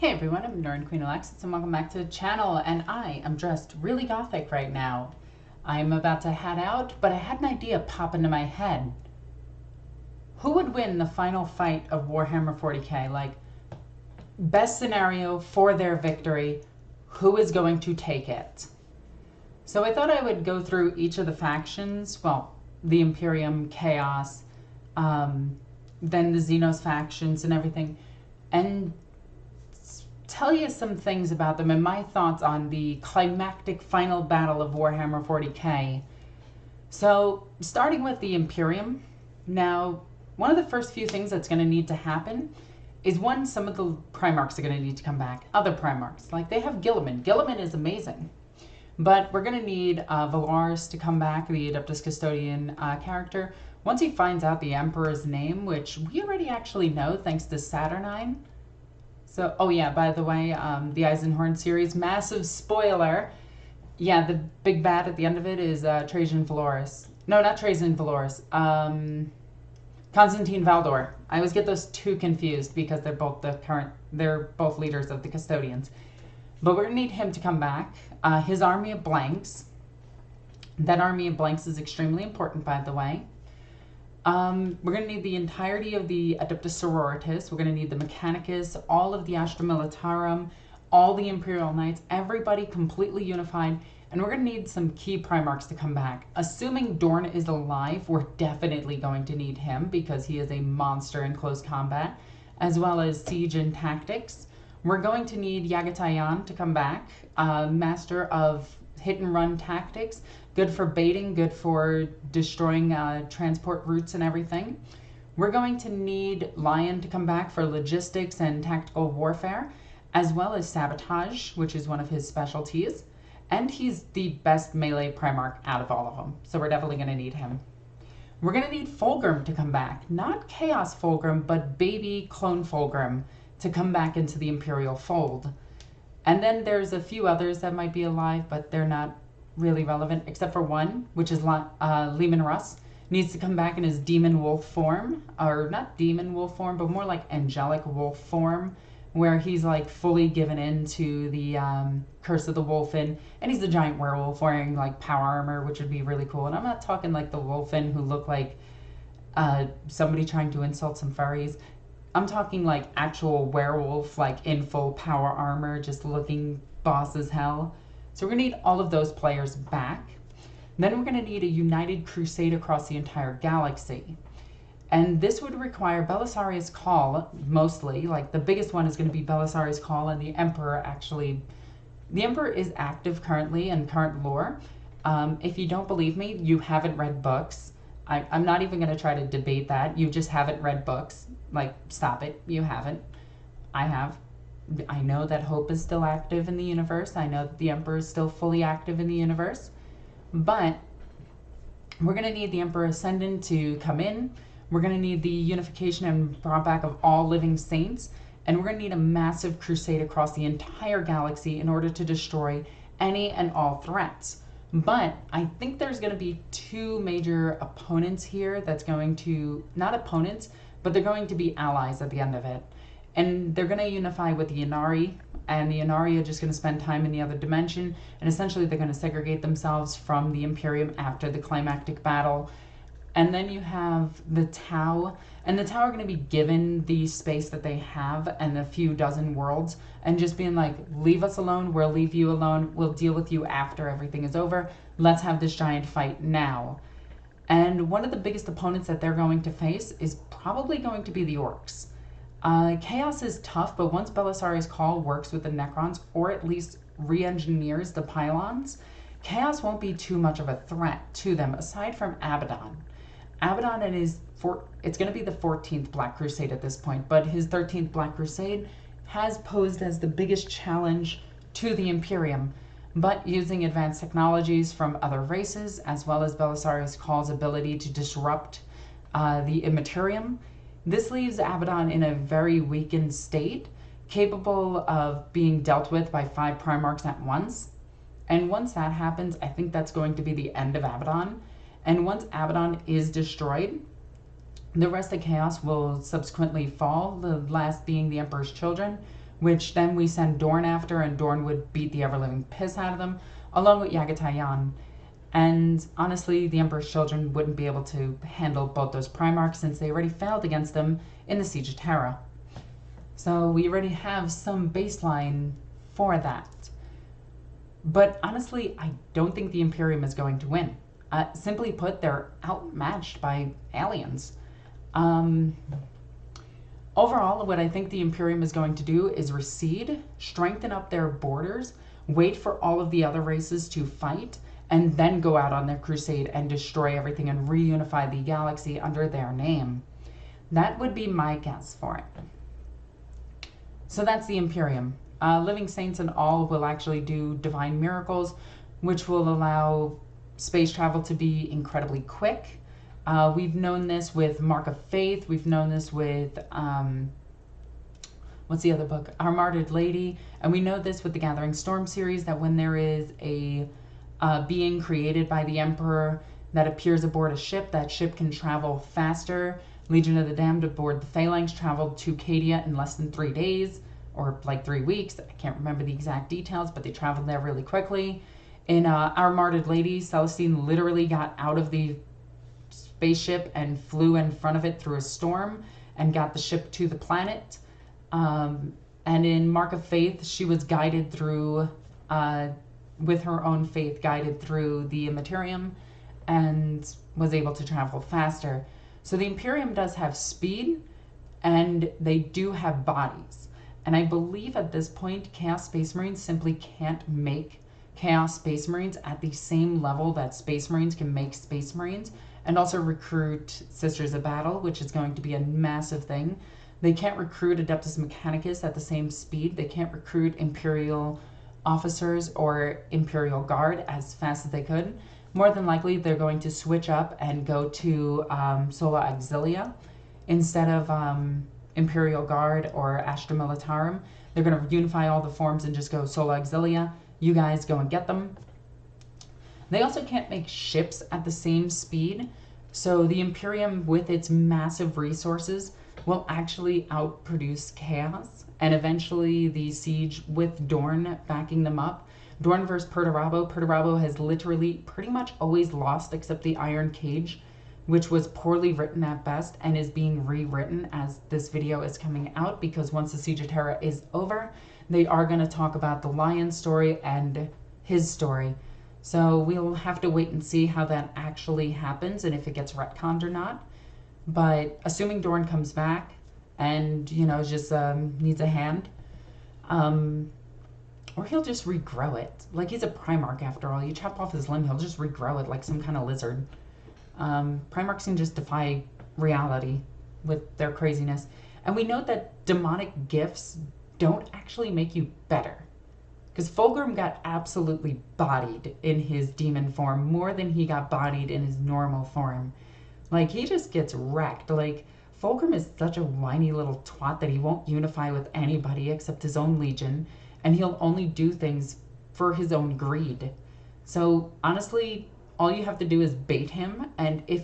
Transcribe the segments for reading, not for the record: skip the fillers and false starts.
Hey everyone, I'm NornQueenAlexis and welcome back to the channel, and I am dressed really gothic right now. I'm about to head out, but I had an idea pop into my head. Who would win the final fight of Warhammer 40k? Like, best scenario for their victory, who is going to take it? So I thought I would go through each of the factions, well, the Imperium, Chaos, then the Xenos factions and everything, and tell you some things about them and my thoughts on the climactic final battle of Warhammer 40k. So, starting with the Imperium. Now, one of the first few things that's going to need to happen is, one, some of the Primarchs are going to need to come back. Other Primarchs, like they have Guilliman. Guilliman is amazing. But we're going to need Valaris to come back, the Adeptus Custodian character. Once he finds out the Emperor's name, which we already actually know thanks to Saturnine. So, oh yeah, by the way, the Eisenhorn series, massive spoiler. Yeah, the big bad at the end of it is Trajan Valoris. No, not Trajan Valoris. Constantine Valdor. I always get those two confused because they're both leaders of the Custodians. But we're going to need him to come back. His army of blanks. That army of blanks is extremely important, by the way. We're going to need the entirety of the Adeptus Sororitas. We're going to need the Mechanicus, all of the Astra Militarum, all the Imperial Knights, everybody completely unified. And we're going to need some key Primarchs to come back. Assuming Dorn is alive, we're definitely going to need him because he is a monster in close combat, as well as siege and tactics. We're going to need Yagatayan to come back, master of hit and run tactics. Good for baiting, good for destroying transport routes and everything. We're going to need Lion to come back for logistics and tactical warfare, as well as sabotage, which is one of his specialties. And he's the best melee Primarch out of all of them, so we're definitely going to need him. We're going to need Fulgrim to come back. Not Chaos Fulgrim, but baby clone Fulgrim to come back into the Imperial fold. And then there's a few others that might be alive, but they're not really relevant, except for one, which is Leman Russ. Needs to come back in his demon wolf form, or not demon wolf form, but more like angelic wolf form, where he's like fully given in to the curse of the Wolfen, and he's a giant werewolf wearing like power armor, which would be really cool. And I'm not talking like the Wolfen who look like somebody trying to insult some furries. I'm talking like actual werewolf, like in full power armor, just looking boss as hell. So we're going to need all of those players back. Then we're going to need a united crusade across the entire galaxy. And this would require Belisarius Cawl, mostly. Like, the biggest one is going to be Belisarius Cawl, and the Emperor actually... The Emperor is active currently in current lore. If you don't believe me, you haven't read books. I'm not even going to try to debate that. You just haven't read books. Like, stop it. You haven't. I have. I know that Hope is still active in the universe. I know that the Emperor is still fully active in the universe. But we're going to need the Emperor Ascendant to come in. We're going to need the unification and brought back of all living saints. And we're going to need a massive crusade across the entire galaxy in order to destroy any and all threats. But I think there's going to be two major opponents here that's going to... Not opponents, but they're going to be allies at the end of it. And they're going to unify with the Inari, and the Inari are just going to spend time in the other dimension, and essentially they're going to segregate themselves from the Imperium after the climactic battle. And then you have the Tau, and the Tau are going to be given the space that they have and a few dozen worlds, and just being like, leave us alone, we'll leave you alone, we'll deal with you after everything is over, let's have this giant fight now. And one of the biggest opponents that they're going to face is probably going to be the Orks. Chaos is tough, but once Belisarius Cawl works with the Necrons, or at least re-engineers the pylons, Chaos won't be too much of a threat to them, aside from Abaddon. Abaddon and it's going to be the 14th Black Crusade at this point, but his 13th Black Crusade has posed as the biggest challenge to the Imperium, but using advanced technologies from other races, as well as Belisarius Cawl's ability to disrupt the Imperium, this leaves Abaddon in a very weakened state, capable of being dealt with by 5 Primarchs at once. And once that happens, I think that's going to be the end of Abaddon. And once Abaddon is destroyed, the rest of Chaos will subsequently fall, the last being the Emperor's children, which then we send Dorn after, and Dorn would beat the ever-living piss out of them, along with Yagatayan. And honestly, the Emperor's Children wouldn't be able to handle both those Primarchs since they already failed against them in the Siege of Terra. So we already have some baseline for that. But honestly, I don't think the Imperium is going to win. Simply put, they're outmatched by aliens. Overall, what I think the Imperium is going to do is recede, strengthen up their borders, wait for all of the other races to fight, and then go out on their crusade and destroy everything and reunify the galaxy under their name. That would be my guess for it. So that's the Imperium. Living Saints and all will actually do divine miracles, which will allow space travel to be incredibly quick. We've known this with Mark of Faith. We've known this with, what's the other book? Our Martyred Lady. And we know this with the Gathering Storm series, that when there is a being created by the Emperor that appears aboard a ship, that ship can travel faster. Legion of the Damned aboard the Phalanx traveled to Cadia in less than 3 days, or like 3 weeks. I can't remember the exact details, but they traveled there really quickly. In Our Martyred Lady, Celestine literally got out of the spaceship and flew in front of it through a storm and got the ship to the planet. And in Mark of Faith, she was guided through, with her own faith, guided through the Imperium and was able to travel faster. So the Imperium does have speed, and they do have bodies. And I believe at this point, Chaos Space Marines simply can't make Chaos Space Marines at the same level that Space Marines can make Space Marines, and also recruit Sisters of Battle, which is going to be a massive thing. They can't recruit Adeptus Mechanicus at the same speed. They can't recruit Imperial officers or Imperial Guard as fast as they could. More than likely, they're going to switch up and go to Sola Auxilia instead of Imperial Guard or Astra Militarum. They're going to unify all the forms and just go Sola Auxilia. You guys go and get them. They also can't make ships at the same speed, so the Imperium, with its massive resources, will actually outproduce Chaos, and eventually the siege with Dorn backing them up. Dorn versus Perturabo. Perturabo has literally pretty much always lost except the Iron Cage, which was poorly written at best and is being rewritten as this video is coming out, because once the Siege of Terra is over, they are going to talk about the Lion story and his story. So we'll have to wait and see how that actually happens and if it gets retconned or not. But assuming Dorn comes back and, you know, just needs a hand, or he'll just regrow it. Like, he's a Primarch after all. You chop off his limb, he'll just regrow it like some kind of lizard. Primarchs can just defy reality with their craziness. And we note that demonic gifts don't actually make you better. Because Fulgrim got absolutely bodied in his demon form more than he got bodied in his normal form. Like, he just gets wrecked. Like, Fulgrim is such a whiny little twat that he won't unify with anybody except his own legion, and he'll only do things for his own greed. So, honestly, all you have to do is bait him, and if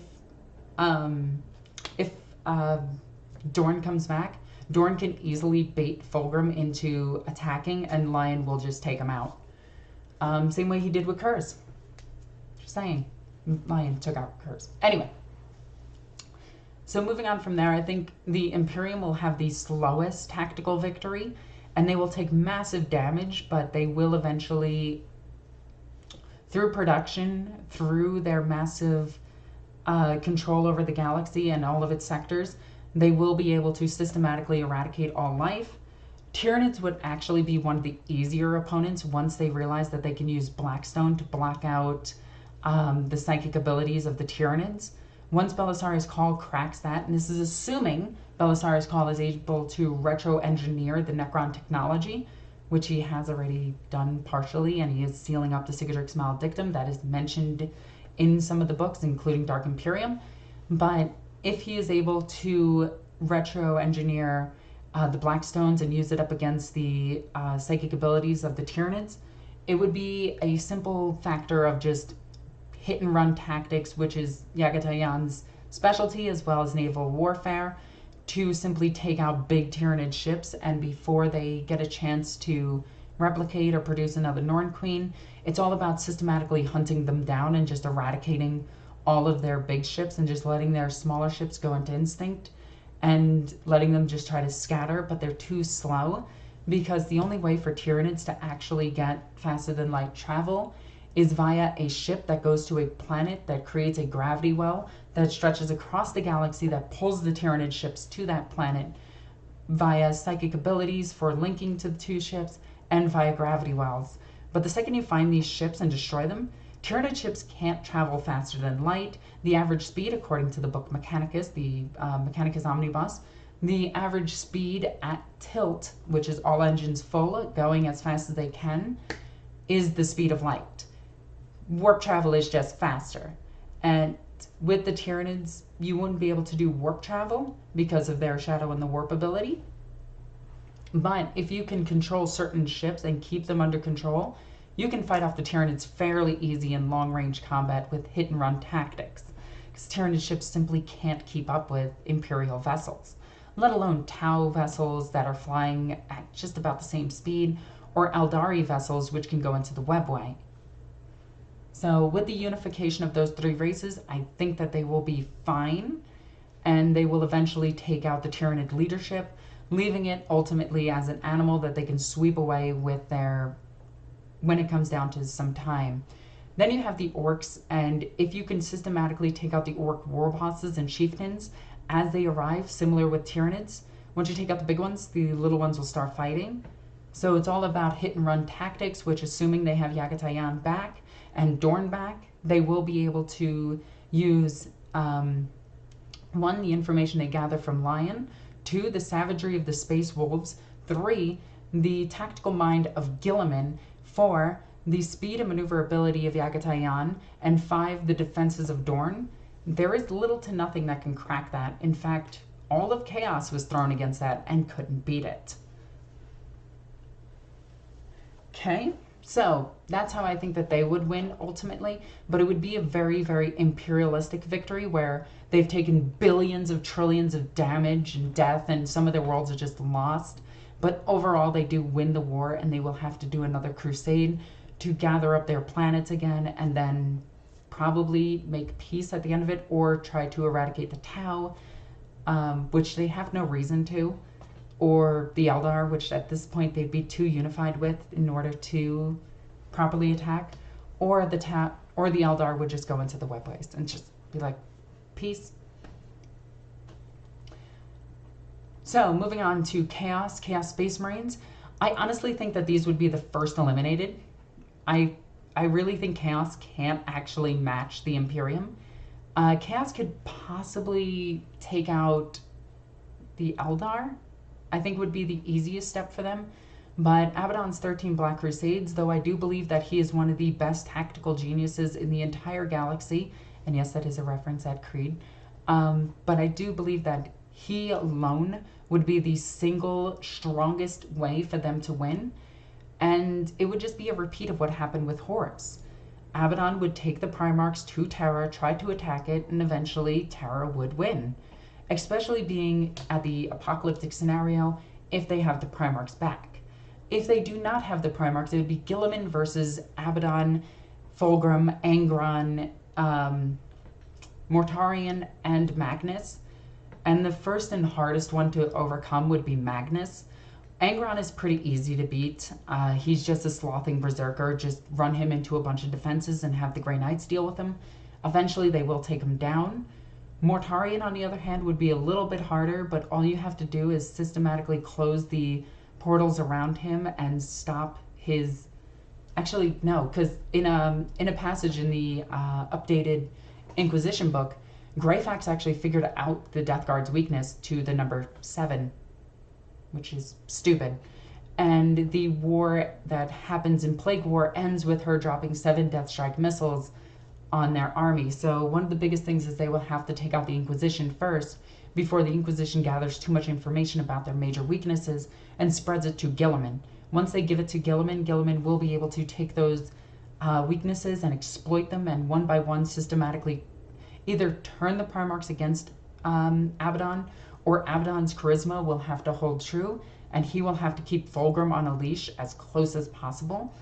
Dorn comes back, Dorn can easily bait Fulgrim into attacking, and Lion will just take him out. Same way he did with Curse. Just saying. Lion took out Curse. Anyway. So moving on from there, I think the Imperium will have the slowest tactical victory, and they will take massive damage, but they will eventually, through production, through their massive control over the galaxy and all of its sectors, they will be able to systematically eradicate all life. Tyranids would actually be one of the easier opponents once they realize that they can use Blackstone to block out the psychic abilities of the Tyranids. Once Belisarius Cawl cracks that, and this is assuming Belisarius Cawl is able to retro-engineer the Necron technology, which he has already done partially, and he is sealing up the Cicatrix Maledictum that is mentioned in some of the books, including Dark Imperium. But if he is able to retro-engineer the Blackstones and use it up against the psychic abilities of the Tyranids, it would be a simple factor of just hit-and-run tactics, which is Yagatayan's specialty, as well as naval warfare. to simply take out big Tyranid ships, and before they get a chance to replicate or produce another Norn Queen, it's all about systematically hunting them down and just eradicating all of their big ships and just letting their smaller ships go into instinct and letting them just try to scatter, but they're too slow, because the only way for Tyranids to actually get faster than light travel is via a ship that goes to a planet that creates a gravity well that stretches across the galaxy, that pulls the Tyranid ships to that planet via psychic abilities for linking to the two ships and via gravity wells. But the second you find these ships and destroy them, Tyranid ships can't travel faster than light. The average speed, according to the book Mechanicus, the Mechanicus Omnibus, the average speed at tilt, which is all engines full, going as fast as they can, is the speed of light. Warp travel is just faster. And with the Tyranids, you wouldn't be able to do warp travel because of their shadow and the warp ability. But if you can control certain ships and keep them under control, you can fight off the Tyranids fairly easy in long-range combat with hit-and-run tactics, because Tyranid ships simply can't keep up with Imperial vessels, let alone Tau vessels that are flying at just about the same speed, or Eldari vessels which can go into the webway. So with the unification of those three races, I think that they will be fine, and they will eventually take out the Tyranid leadership, leaving it ultimately as an animal that they can sweep away with their, when it comes down to some time. Then you have the Orks, and if you can systematically take out the Ork war bosses and chieftains as they arrive, similar with Tyranids, once you take out the big ones, the little ones will start fighting. So it's all about hit and run tactics, which, assuming they have Yagatayan back and Dorn back, they will be able to use, one, the information they gather from Lion, 2, the savagery of the Space Wolves, 3, the tactical mind of Guilliman, 4, the speed and maneuverability of Yagatayan, and 5, the defenses of Dorn. There is little to nothing that can crack that. In fact, all of Chaos was thrown against that and couldn't beat it. Okay, so that's how I think that they would win ultimately, but it would be a very, very imperialistic victory where they've taken billions of trillions of damage and death, and some of their worlds are just lost. But overall, they do win the war, and they will have to do another crusade to gather up their planets again, and then probably make peace at the end of it, or try to eradicate the Tau, which they have no reason to, or the Eldar, which at this point they'd be too unified with in order to properly attack, or the Eldar would just go into the webways and just be like, peace. So moving on to Chaos Space Marines. I honestly think that these would be the first eliminated. I really think Chaos can't actually match the Imperium. Chaos could possibly take out the Eldar, I think would be the easiest step for them. But Abaddon's 13 Black Crusades, though I do believe that he is one of the best tactical geniuses in the entire galaxy, and yes, that is a reference at Creed, but I do believe that he alone would be the single strongest way for them to win, and it would just be a repeat of what happened with Horus. Abaddon would take the Primarchs to Terra, try to attack it, and eventually Terra would win, especially being at the apocalyptic scenario if they have the Primarchs back. If they do not have the Primarchs, it would be Guilliman versus Abaddon, Fulgrim, Angron, Mortarion, and Magnus. And the first and hardest one to overcome would be Magnus. Angron is pretty easy to beat. He's just a slothing berserker. Just run him into a bunch of defenses and have the Grey Knights deal with him. Eventually they will take him down. Mortarion, on the other hand, would be a little bit harder, but all you have to do is systematically close the portals around him and stop his... Actually, no, because in a passage in the updated Inquisition book, Greyfax actually figured out the Death Guard's weakness to the number 7, which is stupid. And the war that happens in Plague War ends with her dropping 7 Deathstrike missiles on their army. So one of the biggest things is they will have to take out the Inquisition first before the Inquisition gathers too much information about their major weaknesses and spreads it to Guilliman. Once they give it to Guilliman, Guilliman will be able to take those weaknesses and exploit them, and one by one systematically either turn the Primarchs against Abaddon or Abaddon's charisma will have to hold true, and he will have to keep Fulgrim on a leash as close as possible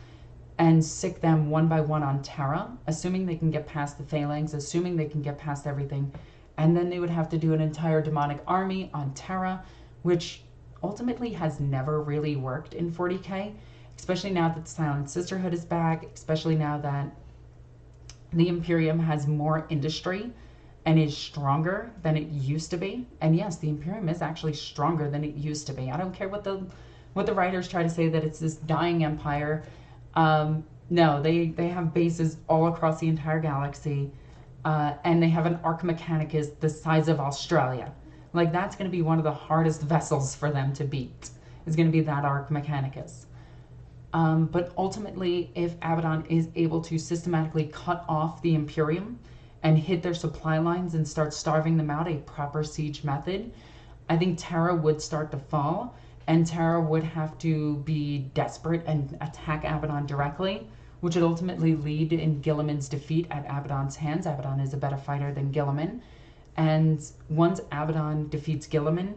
and sick them one by one on Terra, assuming they can get past the Phalanx, assuming they can get past everything. And then they would have to do an entire demonic army on Terra, which ultimately has never really worked in 40k, especially now that the Silent Sisterhood is back, especially now that the Imperium has more industry and is stronger than it used to be. And yes, the Imperium is actually stronger than it used to be. I don't care what the writers try to say, that it's this dying empire. No, they have bases all across the entire galaxy, and they have an Arch Mechanicus the size of Australia. Like, that's going to be one of the hardest vessels for them to beat. It's going to be that Arch Mechanicus. But ultimately, if Abaddon is able to systematically cut off the Imperium and hit their supply lines and start starving them out, a proper siege method, I think Terra would start to fall, and Terra would have to be desperate and attack Abaddon directly, which would ultimately lead in Guilliman's defeat at Abaddon's hands. Abaddon is a better fighter than Guilliman. And once Abaddon defeats Guilliman,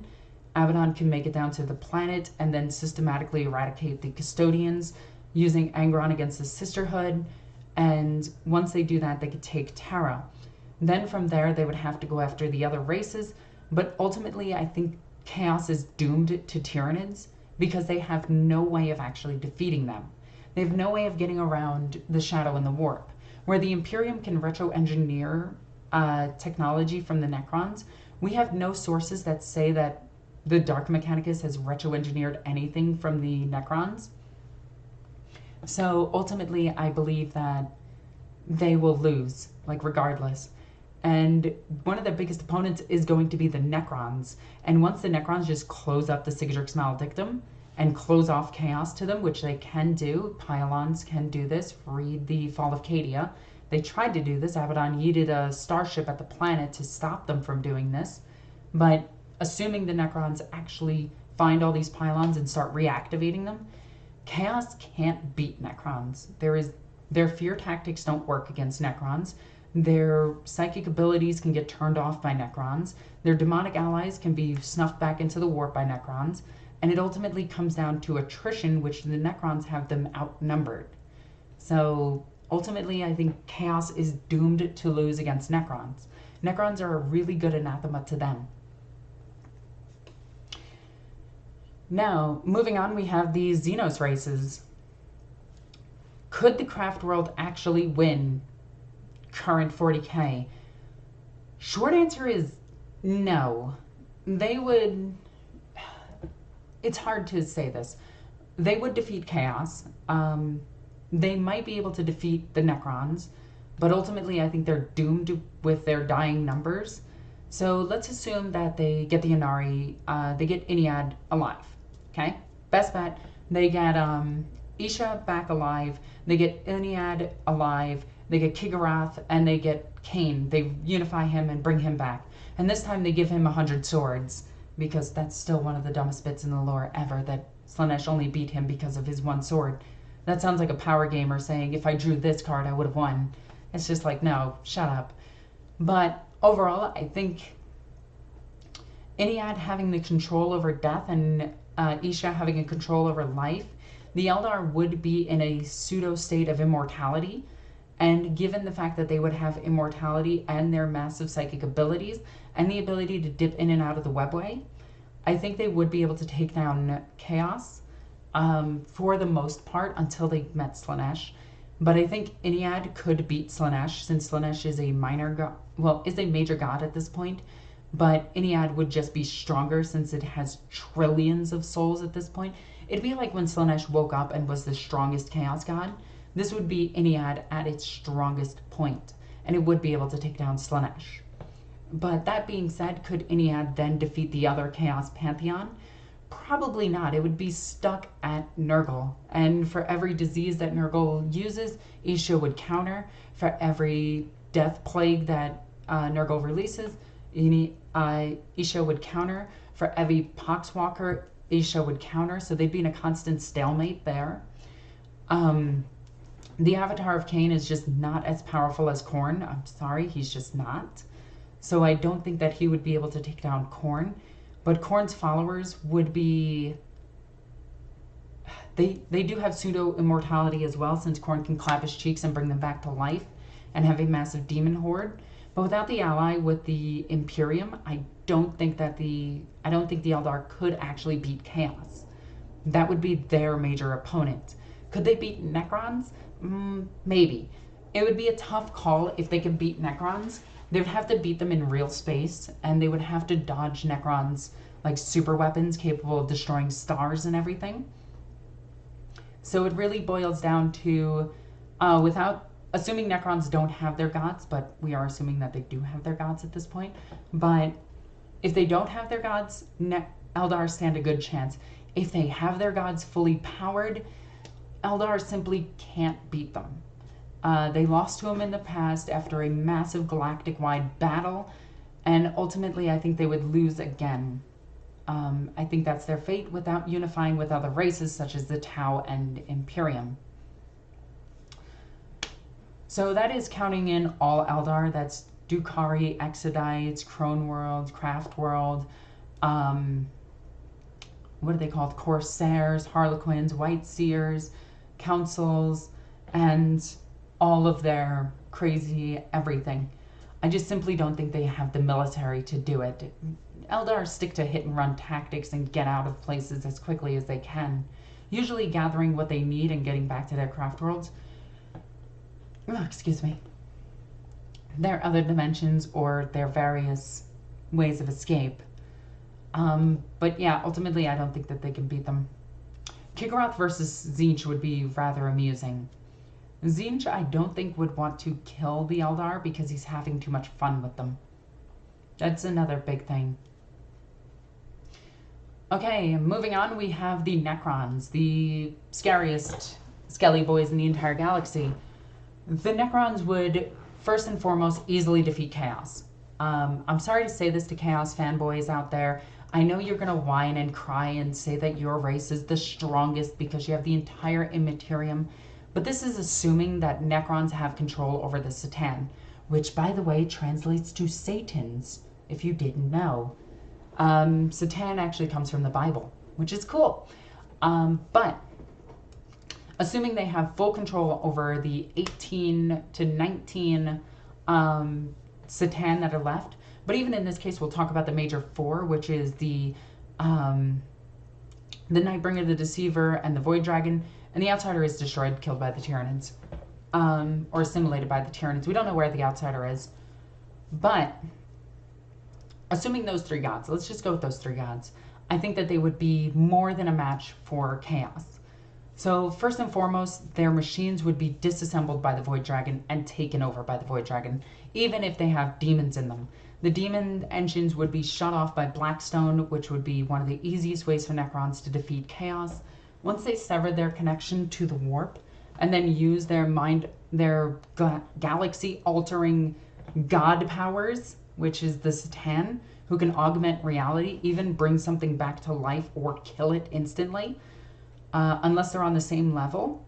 Abaddon can make it down to the planet and then systematically eradicate the Custodians using Angron against the Sisterhood. And once they do that, they could take Terra. Then from there, they would have to go after the other races. But ultimately, I think Chaos is doomed to Tyranids because they have no way of actually defeating them. They have no way of getting around the Shadow and the Warp. Where the Imperium can retro-engineer technology from the Necrons, we have no sources that say that the Dark Mechanicus has retro-engineered anything from the Necrons. So ultimately, I believe that they will lose, like, regardless. And one of their biggest opponents is going to be the Necrons. And once the Necrons just close up the Sigidrix Maledictum and close off Chaos to them, which they can do, Pylons can do this, read the Fall of Cadia. They tried to do this. Abaddon yeeted a starship at the planet to stop them from doing this. But assuming the Necrons actually find all these Pylons and start reactivating them, Chaos can't beat Necrons. Their fear tactics don't work against Necrons. Their psychic abilities can get turned off by Necrons. Their demonic allies can be snuffed back into the warp by Necrons. And it ultimately comes down to attrition, which the Necrons have them outnumbered. So ultimately, I think Chaos is doomed to lose against Necrons. Necrons are a really good anathema to them. Now, moving on, we have the Xenos races. Could the craft world actually win current 40k? Short answer is no. They would... It's hard to say this. They would defeat Chaos. They might be able to defeat the Necrons, but ultimately I think they're doomed with their dying numbers. So let's assume that they get the Inari, they get Iniad alive, okay? Best bet, they get Isha back alive, they get Iniad alive, they get Kigarath, and they get Kane. They unify him and bring him back. And this time they give him 100 swords, because that's still one of the dumbest bits in the lore ever, that Slaanesh only beat him because of his one sword. That sounds like a power gamer saying, if I drew this card, I would have won. It's just like, no, shut up. But overall, I think Iniad having the control over death and Isha having a control over life, the Eldar would be in a pseudo-state of immortality. And given the fact that they would have immortality and their massive psychic abilities and the ability to dip in and out of the webway, I think they would be able to take down Chaos for the most part until they met Slaanesh. But I think Iniad could beat Slaanesh, since Slaanesh is a minor god, well, is a major god at this point. But Iniad would just be stronger since it has trillions of souls at this point. It'd be like when Slaanesh woke up and was the strongest Chaos god. This would be Iniad at its strongest point, and it would be able to take down Slaanesh. But that being said, could Iniad then defeat the other Chaos Pantheon? Probably not. It would be stuck at Nurgle, and for every disease that Nurgle uses, Isha would counter. For every death plague that Nurgle releases, Isha would counter. For every Poxwalker, Isha would counter, so they'd be in a constant stalemate there. The Avatar of Kane is just not as powerful as Khorne. I'm sorry, he's just not. So I don't think that he would be able to take down Khorne. But Khorne's followers would be... They do have pseudo-immortality as well, since Khorne can clap his cheeks and bring them back to life and have a massive demon horde. But without the ally with the Imperium, I don't think the Eldar could actually beat Chaos. That would be their major opponent. Could they beat Necrons? Maybe. It would be a tough call if they could beat Necrons. They would have to beat them in real space, and they would have to dodge Necrons like super weapons capable of destroying stars and everything. So it really boils down to, assuming Necrons don't have their gods, but we are assuming that they do have their gods at this point. But if they don't have their gods, Eldar stand a good chance. If they have their gods fully powered, Eldar simply can't beat them. They lost to them in the past after a massive galactic-wide battle, and ultimately I think they would lose again. I think that's their fate without unifying with other races such as the Tau and Imperium. So that is counting in all Eldar. That's Drukhari, Exodites, Crone World, Craft World, what are they called? Corsairs, Harlequins, White Seers, Councils, and all of their crazy everything. I just simply don't think they have the military to do it. Eldar stick to hit and run tactics and get out of places as quickly as they can, usually gathering what they need and getting back to their craft worlds. Oh, excuse me. Their other dimensions or their various ways of escape. But yeah, ultimately I don't think that they can beat them. Kikaroth versus Tzeentch would be rather amusing. Tzeentch I don't think would want to kill the Eldar because he's having too much fun with them. That's another big thing. Okay, moving on, we have the Necrons, the scariest skelly boys in the entire galaxy. The Necrons would, first and foremost, easily defeat Chaos. I'm sorry to say this to Chaos fanboys out there. I know you're going to whine and cry and say that your race is the strongest because you have the entire Imperium, but this is assuming that Necrons have control over the Satan, which, by the way, translates to Satans, if you didn't know. Satan actually comes from the Bible, which is cool. But assuming they have full control over the 18 to 19 Satan that are left, but even in this case, we'll talk about the major four, which is the Nightbringer, the Deceiver, and the Void Dragon, and the Outsider is destroyed, killed by the Tyranids, or assimilated by the Tyranids. We don't know where the Outsider is, but assuming those three gods, let's just go with those three gods, I think that they would be more than a match for Chaos. So first and foremost, their machines would be disassembled by the Void Dragon and taken over by the Void Dragon, even if they have demons in them. The demon engines would be shut off by Blackstone, which would be one of the easiest ways for Necrons to defeat Chaos. Once they sever their connection to the warp, and then use their galaxy-altering god powers, which is the Satan, who can augment reality, even bring something back to life or kill it instantly, unless they're on the same level.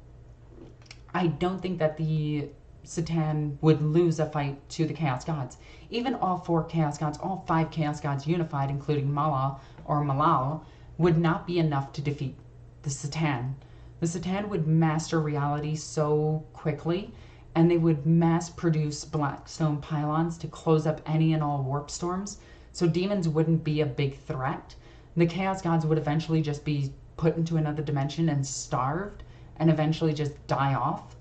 I don't think that the Satan would lose a fight to the Chaos Gods. Even all four Chaos Gods, all five Chaos Gods unified, including Malal, would not be enough to defeat the Satan. The Satan would master reality so quickly, and they would mass produce Blackstone pylons to close up any and all warp storms, so demons wouldn't be a big threat. The Chaos Gods would eventually just be put into another dimension and starved, and eventually just die off.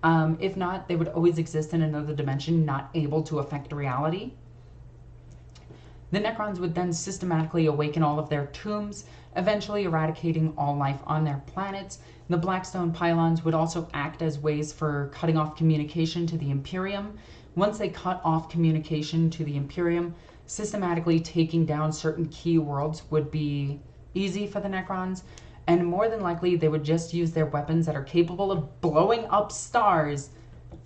If not, they would always exist in another dimension, not able to affect reality. The Necrons would then systematically awaken all of their tombs, eventually eradicating all life on their planets. The Blackstone pylons would also act as ways for cutting off communication to the Imperium. Once they cut off communication to the Imperium, systematically taking down certain key worlds would be easy for the Necrons, and more than likely they would just use their weapons that are capable of blowing up stars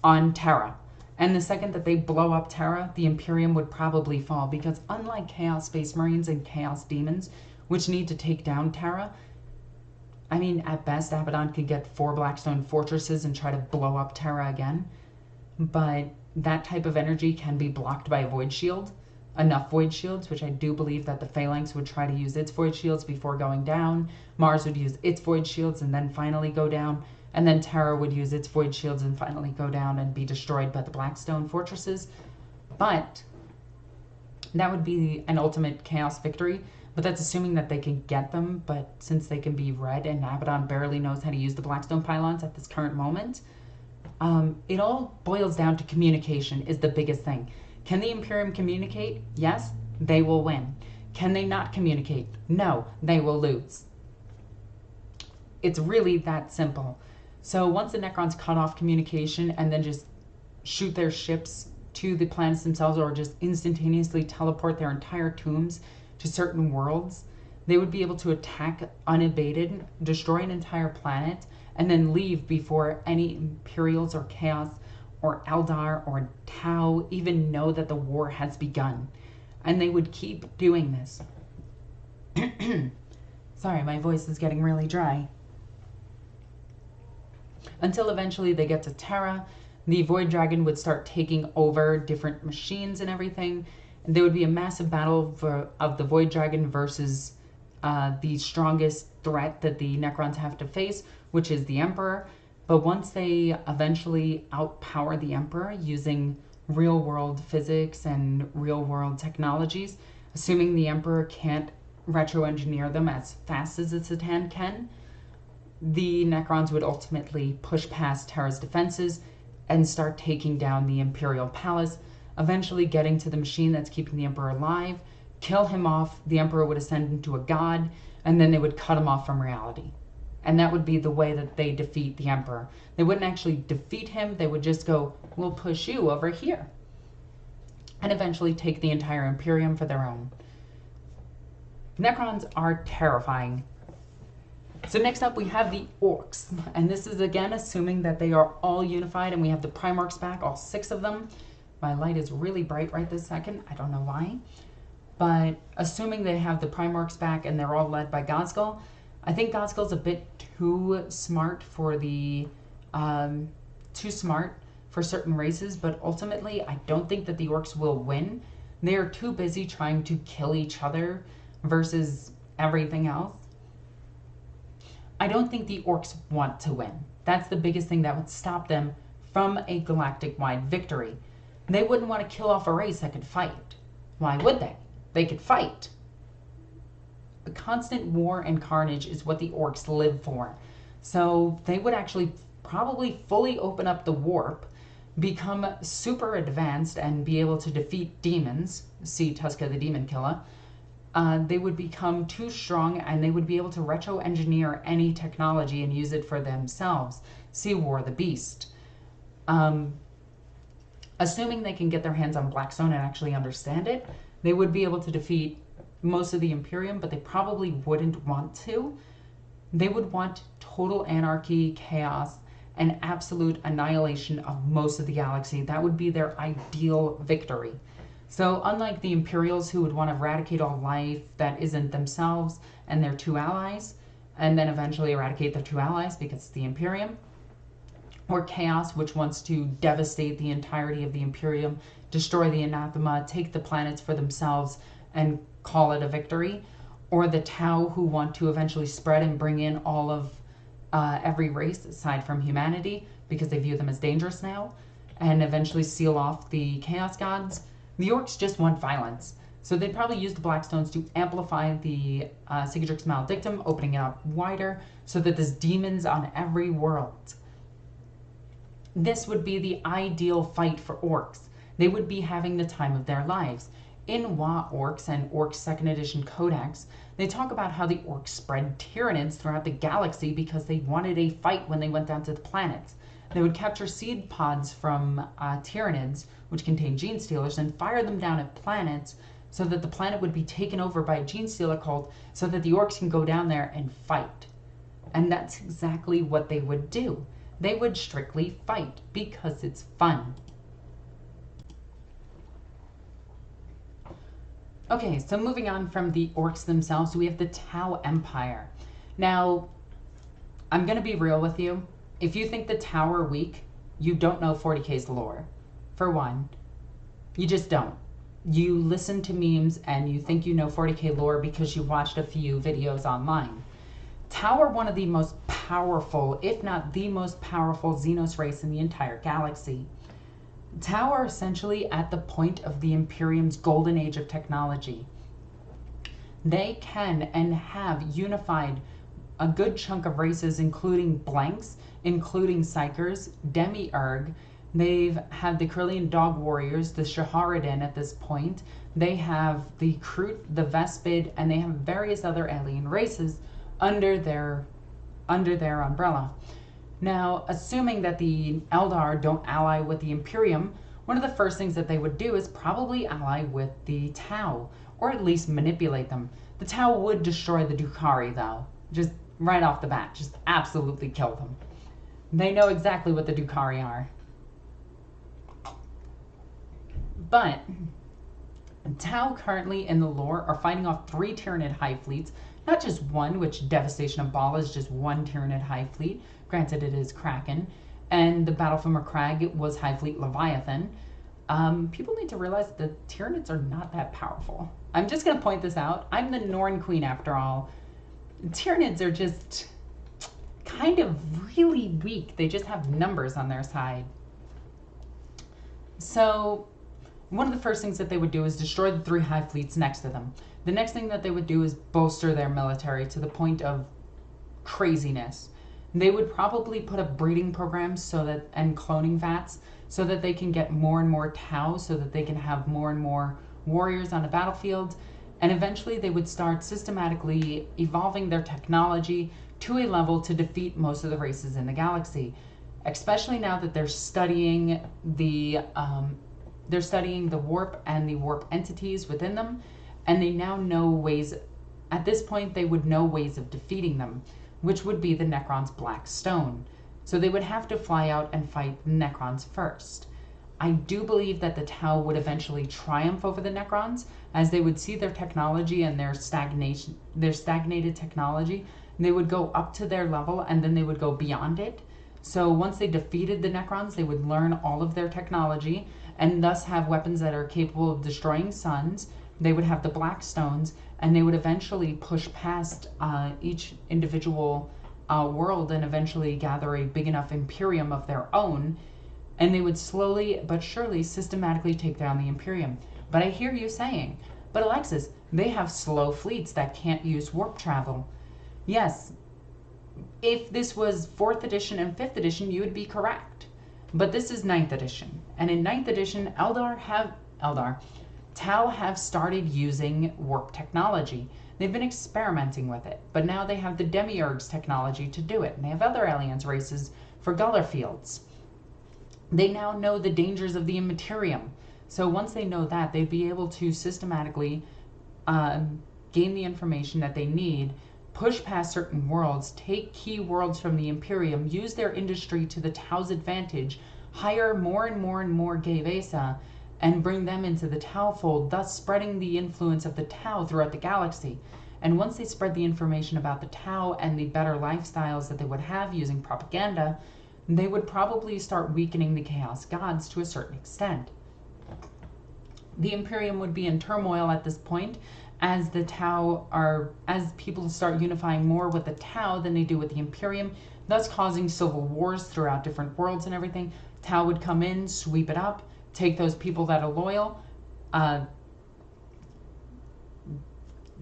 on Terra. And the second that they blow up Terra, the Imperium would probably fall, because unlike Chaos Space Marines and Chaos Demons, which need to take down Terra, I mean, at best, Abaddon could get 4 Blackstone fortresses and try to blow up Terra again, but that type of energy can be blocked by a Void Shield, enough void shields, which I do believe that the Phalanx would try to use its void shields before going down. Mars would use its void shields and then finally go down. And then Terra would use its void shields and finally go down and be destroyed by the Blackstone fortresses. But that would be an ultimate chaos victory. But that's assuming that they can get them. But since they can be read and Abaddon barely knows how to use the Blackstone pylons at this current moment, it all boils down to communication is the biggest thing. Can the Imperium communicate? Yes, they will win. Can they not communicate? No, they will lose. It's really that simple. So once the Necrons cut off communication and then just shoot their ships to the planets themselves or just instantaneously teleport their entire tombs to certain worlds, they would be able to attack unabated, destroy an entire planet, and then leave before any Imperials or Chaos or Eldar or Tau even know that the war has begun. And they would keep doing this. Sorry, my voice is getting really dry. Until eventually they get to Terra, the Void Dragon would start taking over different machines and everything. And there would be a massive battle of the Void Dragon versus the strongest threat that the Necrons have to face, which is the Emperor. But once they eventually outpower the Emperor using real-world physics and real-world technologies, assuming the Emperor can't retro-engineer them as fast as its Satan can, the Necrons would ultimately push past Terra's defenses and start taking down the Imperial Palace, eventually getting to the machine that's keeping the Emperor alive, kill him off, the Emperor would ascend into a god, and then they would cut him off from reality. And that would be the way that they defeat the Emperor. They wouldn't actually defeat him, they would just go, we'll push you over here. And eventually take the entire Imperium for their own. Necrons are terrifying. So next up we have the Orks. And this is again assuming that they are all unified and we have the Primarchs back, all 6 of them. My light is really bright right this second, I don't know why. But assuming they have the Primarchs back and they're all led by Godskull, I think Godskull's a bit too smart for the, certain races, but ultimately I don't think that the Orks will win. They are too busy trying to kill each other versus everything else. I don't think the Orks want to win. That's the biggest thing that would stop them from a galactic-wide victory. They wouldn't want to kill off a race that could fight. Why would they? They could fight. The constant war and carnage is what the Orks live for. So they would actually probably fully open up the warp, become super advanced, and be able to defeat demons. See Tuska the Demon Killer. They would become too strong and they would be able to retro-engineer any technology and use it for themselves. See War of the Beast. Assuming they can get their hands on Blackstone and actually understand it, they would be able to defeat most of the Imperium, but they probably wouldn't want to. They would want total anarchy, chaos, and absolute annihilation of most of the galaxy. That would be their ideal victory. So unlike the Imperials, who would want to eradicate all life that isn't themselves and their 2 allies, and then eventually eradicate their 2 allies because it's the Imperium, or Chaos, which wants to devastate the entirety of the Imperium, destroy the Anathema, take the planets for themselves, and call it a victory, or the Tau, who want to eventually spread and bring in all of every race aside from humanity because they view them as dangerous now, and eventually seal off the Chaos Gods. The Orks just want violence, so they'd probably use the Blackstones to amplify the Sigidrix Maledictum, opening it up wider so that there's demons on every world. This would be the ideal fight for Orks. They would be having the time of their lives. In Wa Orks and Orks 2nd Edition Codex, they talk about how the Orks spread Tyranids throughout the galaxy because they wanted a fight when they went down to the planets. They would capture seed pods from Tyranids, which contain Genestealers, and fire them down at planets so that the planet would be taken over by a Genestealer cult so that the Orks can go down there and fight. And that's exactly what they would do. They would strictly fight because it's fun. Okay, so moving on from the Orks themselves, we have the Tau Empire. Now, I'm going to be real with you. If you think the Tau are weak, you don't know 40K's lore. For one, you just don't. you listen to memes and you think you know 40k lore because you watched a few videos online. Tau are one of the most powerful, if not the most powerful, Xenos race in the entire galaxy. Tau are essentially at the point of the Imperium's golden age of technology. They can and have unified a good chunk of races, including blanks, including psychers, demiurge. They've had the Corellian dog warriors, the Shaharadin at this point. They have the Kroot, the Vespid, and they have various other alien races under their umbrella. Now, assuming that the Eldar don't ally with the Imperium, one of the first things that they would do is probably ally with the Tau, or at least manipulate them. The Tau would destroy the Drukhari, though, just right off the bat, just absolutely kill them. They know exactly what the Drukhari are. But Tau currently in the lore are fighting off 3 Tyranid hive fleets, not just one, which Devastation of Bala is just 1 Tyranid hive fleet. Granted, it is Kraken. And the Battle for Macragge was Hive Fleet Leviathan. People need to realize that the Tyranids are not that powerful. I'm just going to point this out. I'm the Norn Queen after all. Tyranids are just kind of really weak. They just have numbers on their side. So one of the first things that they would do is destroy the 3 hive fleets next to them. The next thing that they would do is bolster their military to the point of craziness. They would probably put up breeding programs and cloning vats so that they can get more and more Tau, so that they can have more and more warriors on a battlefield. And eventually they would start systematically evolving their technology to a level to defeat most of the races in the galaxy. Especially now that they're studying the warp and the warp entities within them, and they now know ways. At this point, they would know ways of defeating them, which would be the Necrons' Black Stone. So they would have to fly out and fight the Necrons first. I do believe that the Tau would eventually triumph over the Necrons, as they would see their technology and their stagnated technology. They would go up to their level, and then they would go beyond it. So once they defeated the Necrons, they would learn all of their technology, and thus have weapons that are capable of destroying suns. They would have the Black Stones, and they would eventually push past each individual world and eventually gather a big enough Imperium of their own, and they would slowly but surely systematically take down the Imperium. But I hear you saying, but Alexis, they have slow fleets that can't use warp travel. Yes, if this was 4th edition and 5th edition, you would be correct. But this is 9th edition, and in 9th edition, Tau have started using warp technology. They've been experimenting with it, but now they have the Demiurge's technology to do it, and they have other aliens races for Guller fields. They now know the dangers of the Imperium, so once they know that, they'd be able to systematically gain the information that they need, push past certain worlds, take key worlds from the Imperium, use their industry to the Tau's advantage, hire more and more and more Gay Vesa, and bring them into the Tau fold, thus spreading the influence of the Tau throughout the galaxy. And once they spread the information about the Tau and the better lifestyles that they would have using propaganda, they would probably start weakening the Chaos Gods to a certain extent. The Imperium would be in turmoil at this point, as people start unifying more with the Tau than they do with the Imperium, thus causing civil wars throughout different worlds and everything. Tau would come in, sweep it up, take those people that are loyal.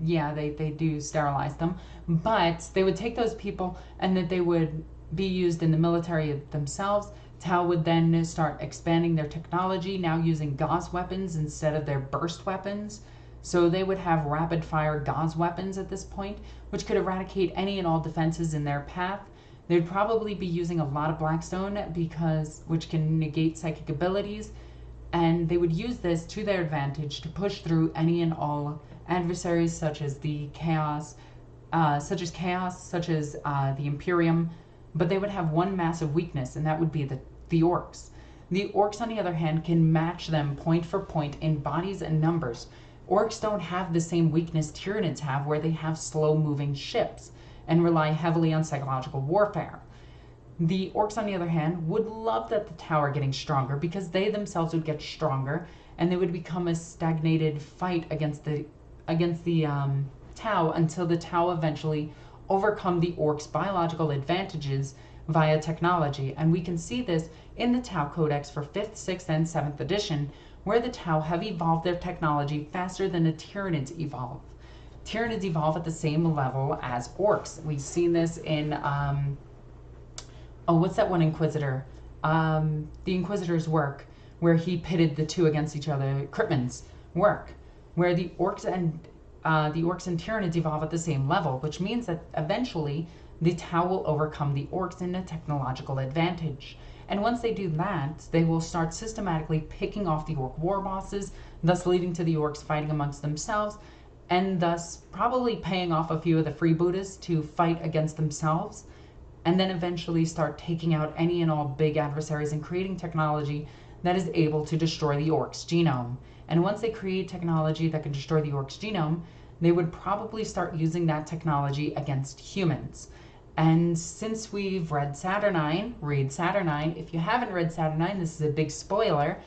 They do sterilize them, but they would take those people and that they would be used in the military themselves. Tau would then start expanding their technology, now using Gauss weapons instead of their burst weapons. So they would have rapid fire Gauss weapons at this point, which could eradicate any and all defenses in their path. They'd probably be using a lot of Blackstone which can negate psychic abilities, and they would use this to their advantage to push through any and all adversaries such as the Chaos, such as the Imperium. But they would have one massive weakness, and that would be the Orks. The Orks, on the other hand, can match them point for point in bodies and numbers. Orks don't have the same weakness Tyranids have, where they have slow-moving ships and rely heavily on psychological warfare. The Orks, on the other hand, would love that the Tau are getting stronger, because they themselves would get stronger, and they would become a stagnated fight against the Tau, until the Tau eventually overcome the Orks' biological advantages via technology. And we can see this in the Tau Codex for 5th, 6th, and 7th edition, where the Tau have evolved their technology faster than the Tyranids evolve. Tyranids evolve at the same level as Orks. We've seen this in, what's that one Inquisitor? The Inquisitor's work, where he pitted the two against each other, Cryptman's work, where the Orks and Tyranids evolve at the same level, which means that eventually the Tau will overcome the Orks in a technological advantage. And once they do that, they will start systematically picking off the Ork war bosses, thus leading to the Orks fighting amongst themselves, and thus probably paying off a few of the freebooters to fight against themselves, and then eventually start taking out any and all big adversaries and creating technology that is able to destroy the Orks' genome. And once they create technology that can destroy the Orks' genome, they would probably start using that technology against humans. And since we've read Saturnine, read Saturnine. If you haven't read Saturnine, this is a big spoiler.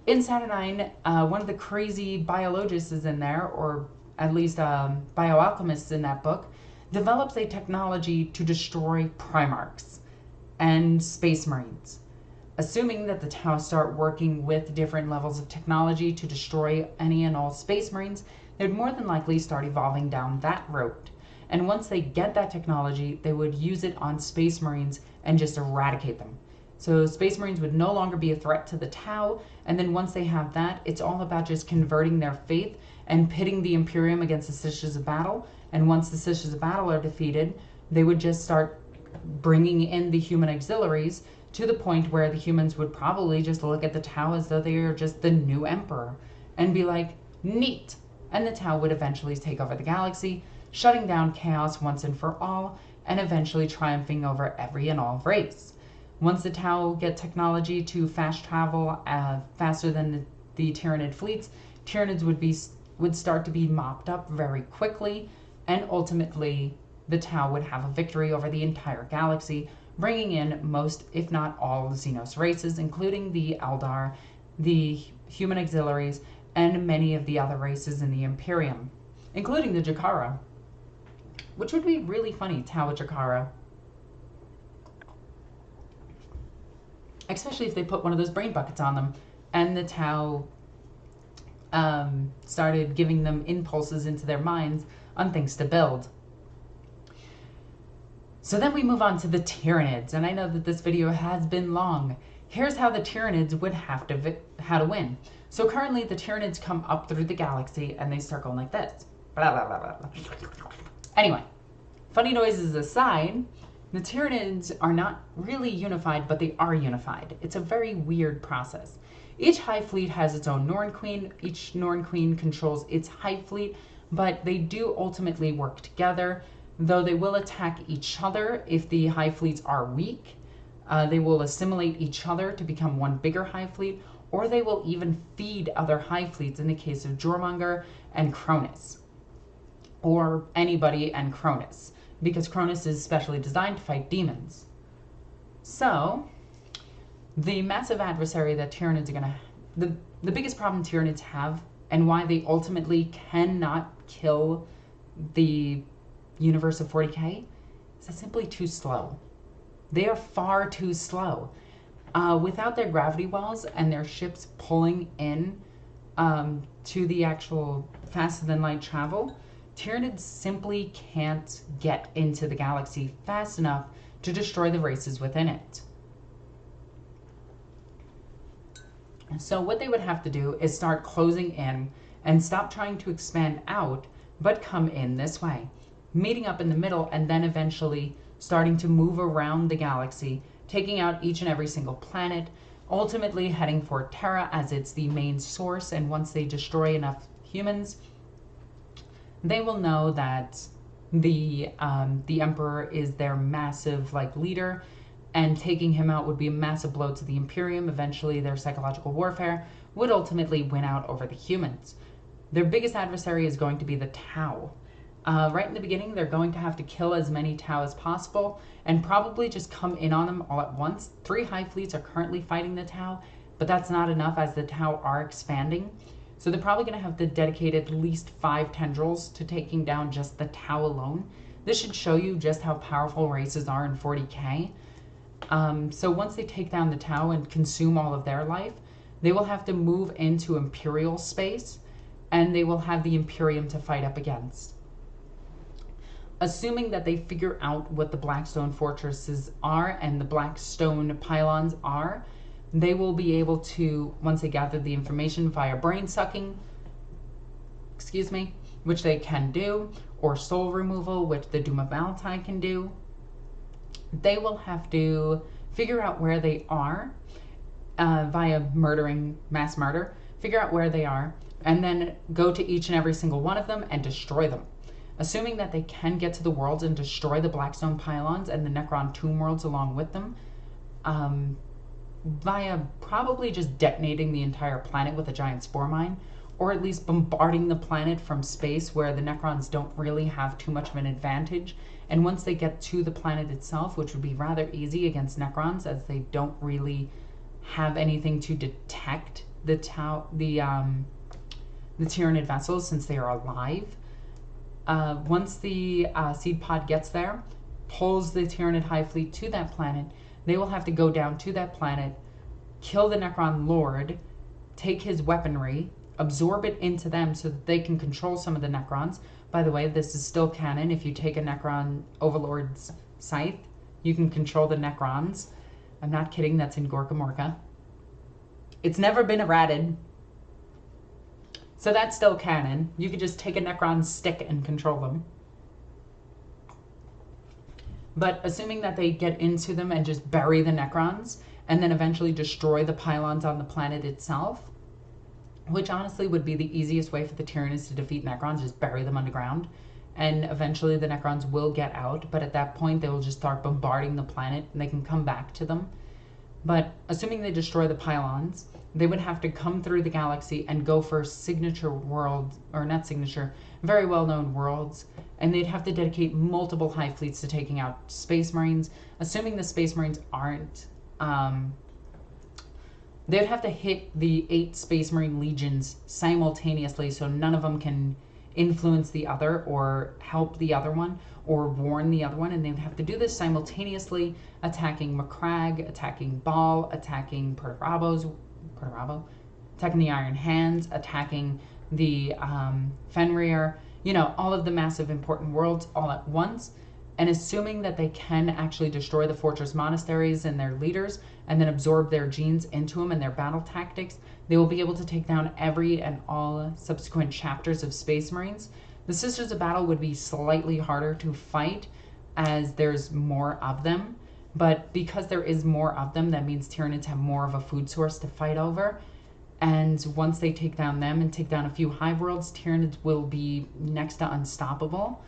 In Saturnine, one of the crazy biologists is in there, or at least bioalchemists in that book, develops a technology to destroy Primarchs and Space Marines. Assuming that the Tau start working with different levels of technology to destroy any and all Space Marines, they would more than likely start evolving down that road. And once they get that technology, they would use it on Space Marines and just eradicate them. So Space Marines would no longer be a threat to the Tau, and then once they have that, it's all about just converting their faith and pitting the Imperium against the Sisters of Battle. And once the Sisters of Battle are defeated, they would just start bringing in the human auxiliaries, to the point where the humans would probably just look at the Tau as though they are just the new emperor and be like, neat. And the Tau would eventually take over the galaxy, shutting down chaos once and for all, and eventually triumphing over every and all race. Once the Tau get technology to fast travel faster than the Tyranid fleets, Tyranids would start to be mopped up very quickly, and ultimately the Tau would have a victory over the entire galaxy, bringing in most, if not all, Xenos races, including the Eldar, the human auxiliaries, and many of the other races in the Imperium, including the Jakara, which would be really funny, Tau Jakara. Especially if they put one of those brain buckets on them, and the Tau started giving them impulses into their minds on things to build. So then we move on to the Tyranids, and I know that this video has been long. Here's how the Tyranids would have to win. So currently the Tyranids come up through the galaxy and they start going like this. Blah, blah, blah, blah. Anyway, funny noises aside, the Tyranids are not really unified, but they are unified. It's a very weird process. Each Hive Fleet has its own Norn Queen. Each Norn Queen controls its Hive Fleet, but they do ultimately work together. Though they will attack each other if the Hive Fleets are weak. They will assimilate each other to become one bigger Hive Fleet, or they will even feed other Hive Fleets in the case of Jormungandr and Cronus. Or anybody and Cronus, because Cronus is specially designed to fight demons. So, the massive adversary that Tyranids are going to... The biggest problem Tyranids have, and why they ultimately cannot kill the universe of 40k, is it's simply too slow. They are far too slow. Without their gravity wells and their ships pulling in to the actual faster than light travel, Tyranids simply can't get into the galaxy fast enough to destroy the races within it. So what they would have to do is start closing in and stop trying to expand out, but come in this way, meeting up in the middle, and then eventually starting to move around the galaxy, taking out each and every single planet, ultimately heading for Terra as it's the main source. And once they destroy enough humans, they will know that the Emperor is their massive leader, and taking him out would be a massive blow to the Imperium. Eventually their psychological warfare would ultimately win out over the humans. Their biggest adversary is going to be the Tau. Right in the beginning, they're going to have to kill as many Tau as possible and probably just come in on them all at once. 3 Hive Fleets are currently fighting the Tau, but that's not enough as the Tau are expanding. So they're probably going to have to dedicate at least 5 tendrils to taking down just the Tau alone. This should show you just how powerful races are in 40k. So once they take down the Tau and consume all of their life, they will have to move into Imperial space, and they will have the Imperium to fight up against. Assuming that they figure out what the Blackstone fortresses are and the Blackstone pylons are, they will be able to, once they gather the information via brain sucking, which they can do, or soul removal, which the Doom of Valentine can do, they will have to figure out where they are via mass murder, figure out where they are, and then go to each and every single one of them and destroy them. Assuming that they can get to the worlds and destroy the Blackstone pylons and the Necron tomb worlds along with them, via probably just detonating the entire planet with a giant spore mine, or at least bombarding the planet from space where the Necrons don't really have too much of an advantage. And once they get to the planet itself, which would be rather easy against Necrons as they don't really have anything to detect the Tyranid vessels since they are alive. Once the seed pod gets there, pulls the Tyranid Hive Fleet to that planet, they will have to go down to that planet, kill the Necron Lord, take his weaponry, absorb it into them so that they can control some of the Necrons. By the way, this is still canon. If you take a Necron Overlord's scythe, you can control the Necrons. I'm not kidding, that's in Gorka Morka. It's never been errated. So that's still canon. You could just take a Necron stick and control them. But assuming that they get into them and just bury the Necrons, and then eventually destroy the pylons on the planet itself, which honestly would be the easiest way for the Tyranids to defeat Necrons, just bury them underground. And eventually the Necrons will get out, but at that point they will just start bombarding the planet and they can come back to them. But assuming they destroy the pylons, they would have to come through the galaxy and go for signature worlds, or not signature, very well-known worlds, and they'd have to dedicate multiple hive fleets to taking out Space Marines. Assuming the Space Marines aren't, they'd have to hit the 8 Space Marine legions simultaneously, so none of them can influence the other or help the other one or warn the other one, and they'd have to do this simultaneously, attacking Macragge, attacking Baal, attacking Perturabo, attacking the Iron Hands, attacking the Fenrir, you know, all of the massive important worlds all at once. And assuming that they can actually destroy the fortress monasteries and their leaders and then absorb their genes into them and their battle tactics, they will be able to take down every and all subsequent chapters of Space Marines. The Sisters of Battle would be slightly harder to fight as there's more of them, but because there is more of them, that means Tyranids have more of a food source to fight over. And once they take down them and take down a few hive worlds, Tyranids will be next to unstoppable.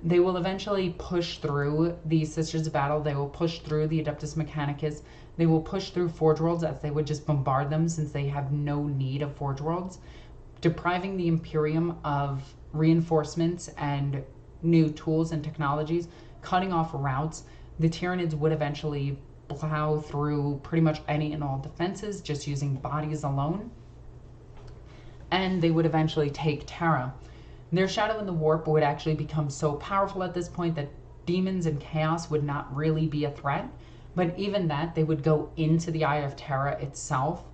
They will eventually push through the Sisters of Battle. They will push through the Adeptus Mechanicus. They will push through Forge Worlds as they would just bombard them since they have no need of Forge Worlds, depriving the Imperium of reinforcements and new tools and technologies, cutting off routes. The Tyranids would eventually plow through pretty much any and all defenses just using bodies alone, and they would eventually take Terra. Their Shadow in the Warp would actually become so powerful at this point that demons and chaos would not really be a threat, but even that, they would go into the Eye of Terra itself.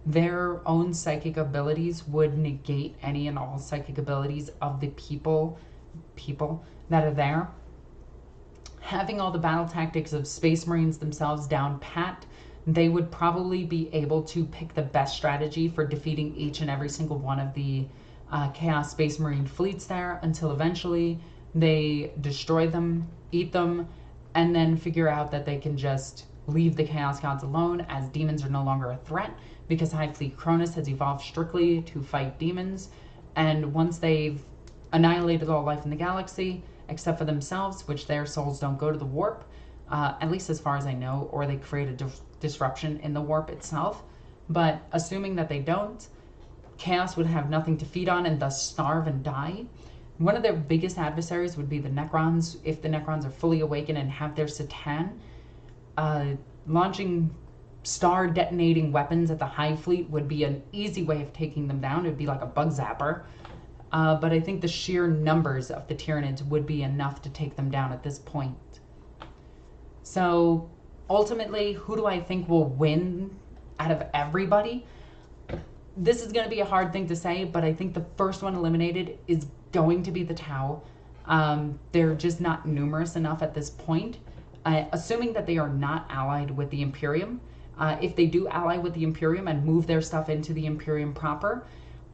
Their own psychic abilities would negate any and all psychic abilities of the people that are there. Having all the battle tactics of Space Marines themselves down pat, they would probably be able to pick the best strategy for defeating each and every single one of the Chaos Space Marine fleets there, until eventually they destroy them, eat them, and then figure out that they can just leave the Chaos Gods alone, as demons are no longer a threat, because Hive Fleet Cronus has evolved strictly to fight demons. And once they've annihilated all life in the galaxy, except for themselves, which their souls don't go to the warp, at least as far as I know, or they create a disruption in the warp itself. But assuming that they don't, Chaos would have nothing to feed on and thus starve and die. One of their biggest adversaries would be the Necrons, if the Necrons are fully awakened and have their Satan. Launching star detonating weapons at the Hive Fleet would be an easy way of taking them down. It would be like a bug zapper. But I think the sheer numbers of the Tyranids would be enough to take them down at this point. So ultimately, who do I think will win out of everybody? This is going to be a hard thing to say, but I think the first one eliminated is going to be the Tau. They're just not numerous enough at this point. Assuming that they are not allied with the Imperium. If they do ally with the Imperium and move their stuff into the Imperium proper,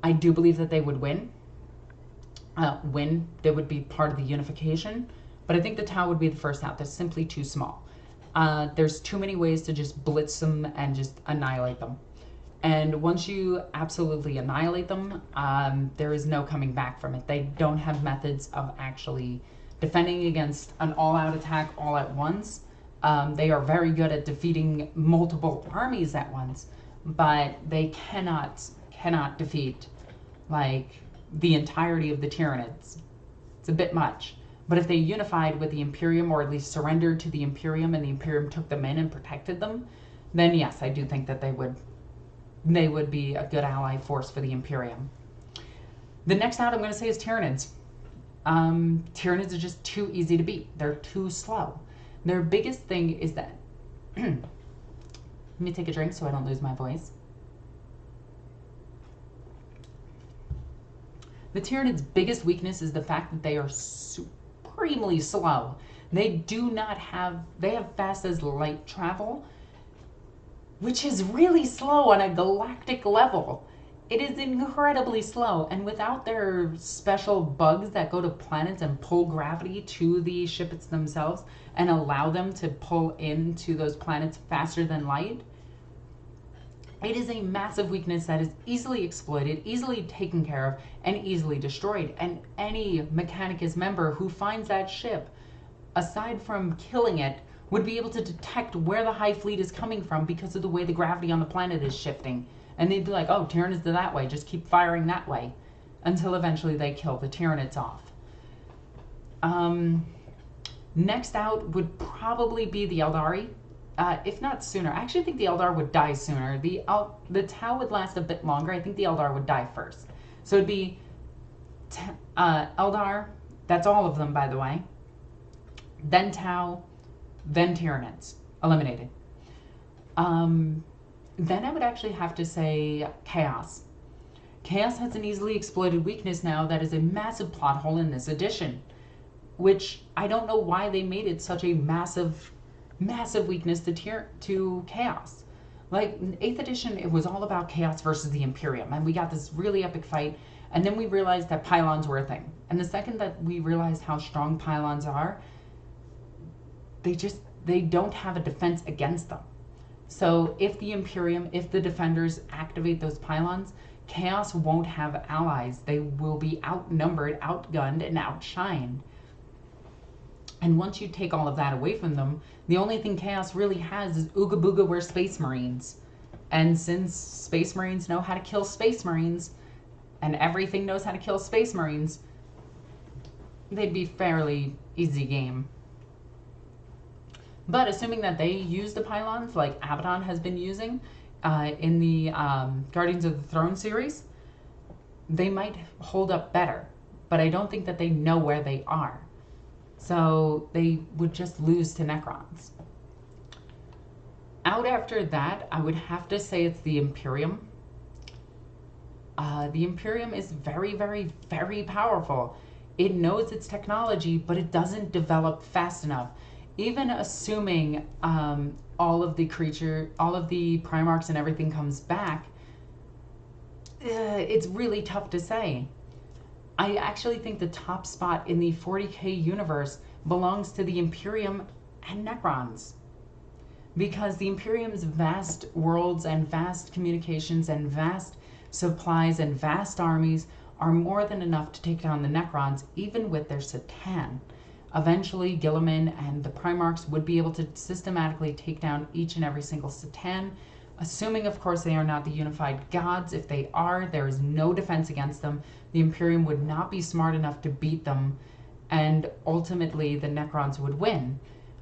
I do believe that they would win. They would be part of the unification. But I think the Tau would be the first out. They're simply too small. There's too many ways to just blitz them and just annihilate them. And once you absolutely annihilate them, there is no coming back from it. They don't have methods of actually defending against an all-out attack all at once. They are very good at defeating multiple armies at once, but they cannot defeat like the entirety of the Tyranids. It's a bit much. But if they unified with the Imperium, or at least surrendered to the Imperium, and the Imperium took them in and protected them, then yes, I do think that they would be a good ally force for the Imperium. The next out I'm going to say is Tyranids. Tyranids are just too easy to beat. They're too slow. Their biggest thing is that... Let me take a drink so I don't lose my voice. The Tyranids' biggest weakness is the fact that they are supremely slow. They have fast as light travel, which is really slow on a galactic level. It is incredibly slow, and without their special bugs that go to planets and pull gravity to the ships themselves and allow them to pull into those planets faster than light, it is a massive weakness that is easily exploited, easily taken care of, and easily destroyed. And any Mechanicus member who finds that ship, aside from killing it, would be able to detect where the Hive Fleet is coming from because of the way the gravity on the planet is shifting. And they'd be like, oh, Tyranids are that way, just keep firing that way, until eventually they kill the Tyranids off. Next out would probably be the Eldari, if not sooner. I actually think the Eldar would die sooner. The Tau would last a bit longer. I think the Eldar would die first. So it'd be Eldar, that's all of them, by the way, then Tau, then Tyranids, eliminated. Then I would actually have to say Chaos. Chaos has an easily exploited weakness now that is a massive plot hole in this edition, which I don't know why they made it such a massive weakness to Chaos. Like, in 8th edition, it was all about Chaos versus the Imperium, and we got this really epic fight, and then we realized that pylons were a thing. And the second that we realized how strong pylons are, they don't have a defense against them. So if the Imperium, if the defenders activate those pylons, Chaos won't have allies. They will be outnumbered, outgunned, and outshined. And once you take all of that away from them, the only thing Chaos really has is Ooga Booga were Space Marines. And since Space Marines know how to kill Space Marines, and everything knows how to kill Space Marines, they'd be fairly easy game. But assuming that they use the pylons like Abaddon has been using in the Guardians of the Throne series, they might hold up better. But I don't think that they know where they are. So they would just lose to Necrons. Out after that, I would have to say it's the Imperium. The Imperium is very, very, very powerful. It knows its technology, but it doesn't develop fast enough. Even assuming all of the Primarchs and everything comes back, it's really tough to say. I actually think the top spot in the 40k universe belongs to the Imperium and Necrons. Because the Imperium's vast worlds and vast communications and vast supplies and vast armies are more than enough to take down the Necrons, even with their Satan. Eventually, Guilliman and the Primarchs would be able to systematically take down each and every single Satan, assuming, of course, they are not the unified gods. If they are, there is no defense against them. The Imperium would not be smart enough to beat them, and ultimately the Necrons would win.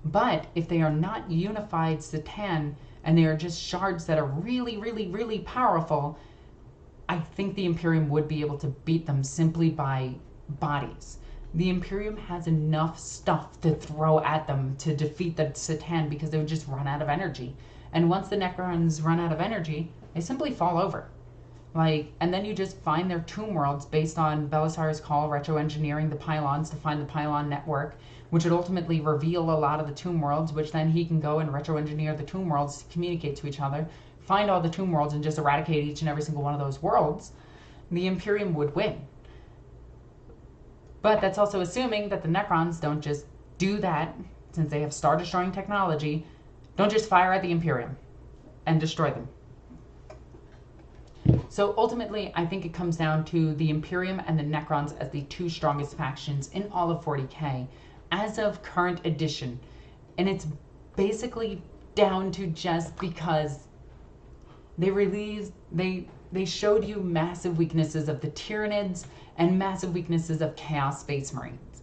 But if they are not unified Satan, and they are just shards that are really, really, really powerful, I think the Imperium would be able to beat them simply by bodies. The Imperium has enough stuff to throw at them to defeat the Satan because they would just run out of energy. And once the Necrons run out of energy, they simply fall over. And then you just find their tomb worlds based on Belisarius Cawl retro-engineering the pylons to find the pylon network, which would ultimately reveal a lot of the tomb worlds, which then he can go and retro-engineer the tomb worlds to communicate to each other, find all the tomb worlds and just eradicate each and every single one of those worlds. The Imperium would win. But that's also assuming that the Necrons don't just do that, since they have star-destroying technology, don't just fire at the Imperium and destroy them. So ultimately, I think it comes down to the Imperium and the Necrons as the two strongest factions in all of 40k as of current edition. And it's basically down to just because they showed you massive weaknesses of the Tyranids and massive weaknesses of Chaos Space Marines.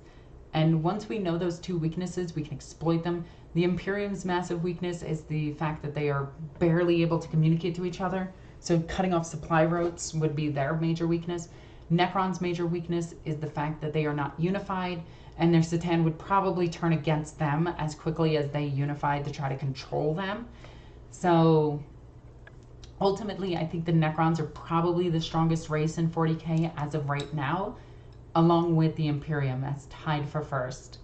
And once we know those two weaknesses, we can exploit them. The Imperium's massive weakness is the fact that they are barely able to communicate to each other. So cutting off supply routes would be their major weakness. Necron's major weakness is the fact that they are not unified, and their Satan would probably turn against them as quickly as they unified to try to control them. So ultimately, I think the Necrons are probably the strongest race in 40k as of right now, along with the Imperium as tied for first.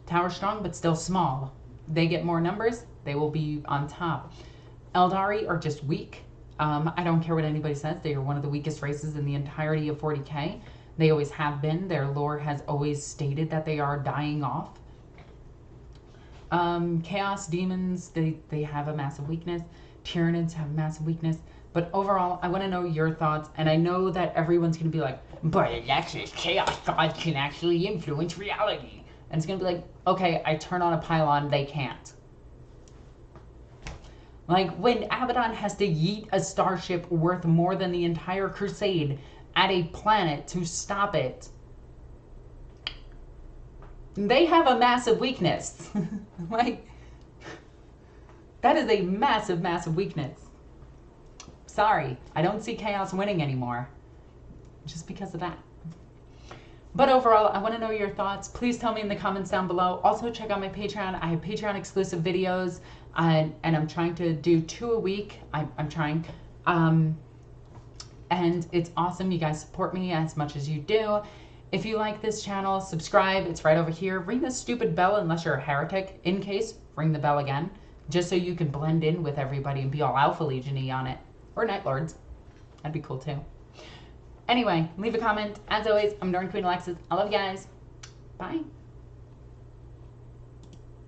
Tower strong, but still small. They get more numbers, they will be on top. Eldari are just weak. I don't care what anybody says. They are one of the weakest races in the entirety of 40k. They always have been. Their lore has always stated that they are dying off. Chaos Demons, they have a massive weakness. Tyranids have a massive weakness. But overall, I want to know your thoughts. And I know that everyone's going to be like, but Alexis, Chaos gods can actually influence reality. And it's going to be like, okay, I turn on a pylon, they can't. When Abaddon has to yeet a starship worth more than the entire Crusade at a planet to stop it, they have a massive weakness. That is a massive, massive weakness. Sorry, I don't see Chaos winning anymore. Just because of that. But overall, I want to know your thoughts. Please tell me in the comments down below. Also, check out my Patreon. I have Patreon exclusive videos, and I'm trying to do 2 a week. I'm trying. And it's awesome. You guys support me as much as you do. If you like this channel, subscribe. It's right over here. Ring the stupid bell unless you're a heretic. In case, ring the bell again. Just so you can blend in with everybody and be all Alpha Legion-y on it. Or Night Lords. That'd be cool too. Anyway, leave a comment. As always, I'm NornQueenAlexis. I love you guys. Bye.